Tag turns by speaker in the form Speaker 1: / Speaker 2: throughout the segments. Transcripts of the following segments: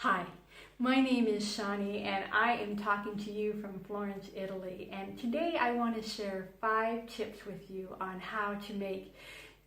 Speaker 1: Hi, my name is Shani and I am talking to you from Florence, Italy. And today I want to share 5 tips with you on how to make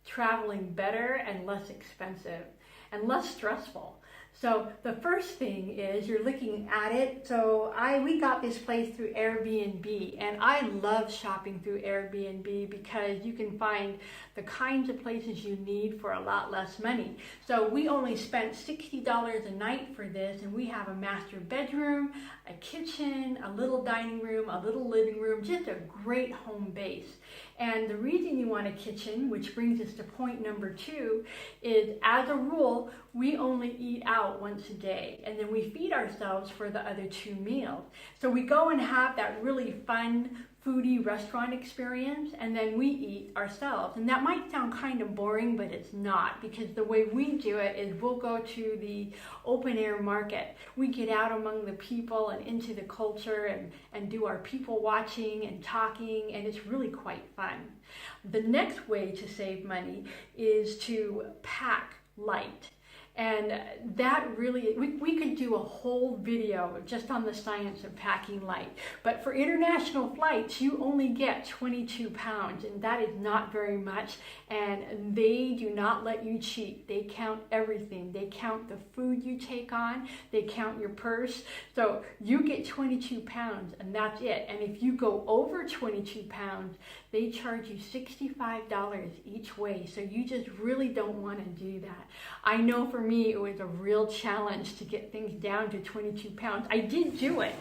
Speaker 1: traveling better and less expensive and less stressful. So the first thing is you're looking at it. So we got this place through Airbnb, and I love shopping through Airbnb because you can find the kinds of places you need for a lot less money. So we only spent $60 a night for this, and we have a master bedroom, a kitchen, a little dining room, a little living room, just a great home base. And the reason you want a kitchen, which brings us to point number 2, is as a rule, we only eat out once a day, and then we feed ourselves for the other 2 meals. So we go and have that really fun, foodie restaurant experience, and then we eat ourselves. And that might sound kind of boring, but it's not, because the way we do it is we'll go to the open air market. We get out among the people and into the culture and do our people watching and talking, and it's really quite fun. The next way to save money is to pack light. And that really, we could do a whole video just on the science of packing light. But for international flights, you only get 22 pounds, and that is not very much. And they do not let you cheat. They count everything. They count the food you take on. They count your purse. So you get 22 pounds, and that's it. And if you go over 22 pounds, they charge you $65 each way. So you just really don't want to do that. I know for me, it was a real challenge to get things down to 22 pounds. I did do it.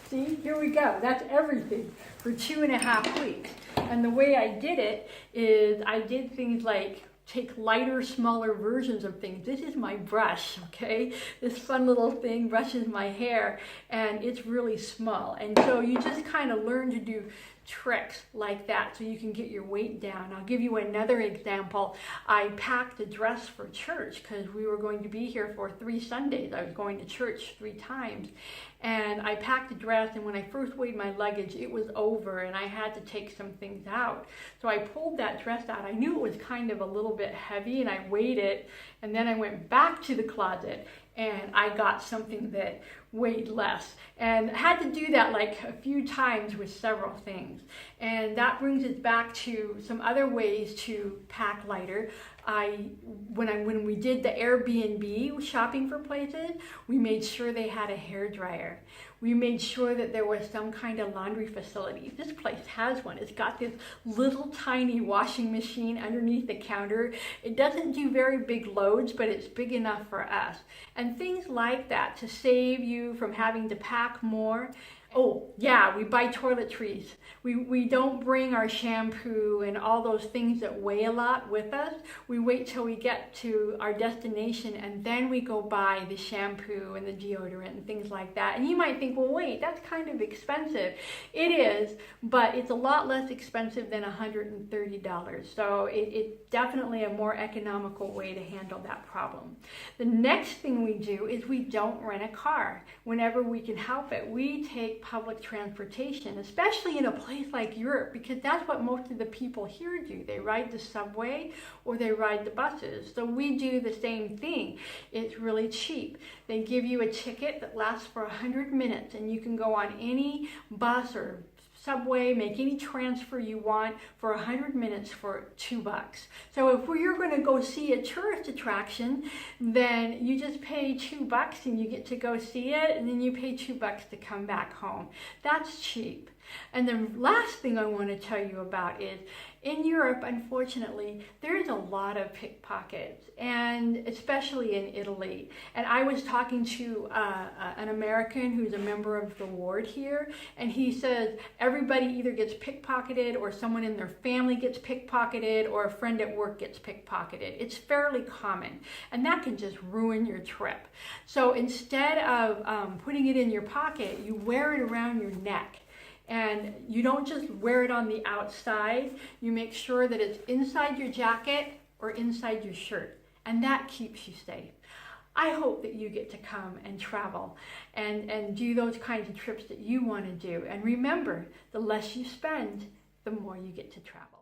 Speaker 1: See, here we go. That's everything for 2.5 weeks. And the way I did it is I did things like take lighter, smaller versions of things. This is my brush, okay? This fun little thing brushes my hair, and it's really small. And so you just kind of learn to do tricks like that so you can get your weight down. I'll give you another example. I packed a dress for church because we were going to be here for 3 Sundays. I was going to church 3 times. And I packed a dress, and when I first weighed my luggage, it was over, and I had to take some things out. So I pulled that dress out. I knew it was kind of a little bit heavy, and I weighed it, and then I went back to the closet, and I got something that weighed less. And I had to do that like a few times with several things. And that brings us back to some other ways to pack lighter. When we did the Airbnb shopping for places, we made sure they had a hairdryer. We made sure that there was some kind of laundry facility. This place has one. It's got this little tiny washing machine underneath the counter. It doesn't do very big loads, but it's big enough for us. And things like that to save you from having to pack more. Oh, yeah, we buy toiletries. We don't bring our shampoo and all those things that weigh a lot with us. We wait till we get to our destination, and then we go buy the shampoo and the deodorant and things like that. And you might think, well, wait, that's kind of expensive. It is, but it's a lot less expensive than $130. So it's definitely a more economical way to handle that problem. The next thing we do is we don't rent a car. Whenever we can help it, we take public transportation, especially in a place like Europe, because that's what most of the people here do. They ride the subway or they ride the buses. So we do the same thing. It's really cheap. They give you a ticket that lasts for 100 minutes, and you can go on any bus or subway, make any transfer you want for 100 minutes for $2. So if you're going to go see a tourist attraction, then you just pay $2 and you get to go see it, and then you pay $2 to come back home. That's cheap. And the last thing I want to tell you about is in Europe, unfortunately, there's a lot of pickpockets, and especially in Italy. And I was talking to an American who's a member of the ward here, and he says everybody either gets pickpocketed, or someone in their family gets pickpocketed, or a friend at work gets pickpocketed. It's fairly common, and that can just ruin your trip. So instead of putting it in your pocket, you wear it around your neck. And you don't just wear it on the outside. You make sure that it's inside your jacket or inside your shirt. And that keeps you safe. I hope that you get to come and travel and do those kinds of trips that you want to do. And remember, the less you spend, the more you get to travel.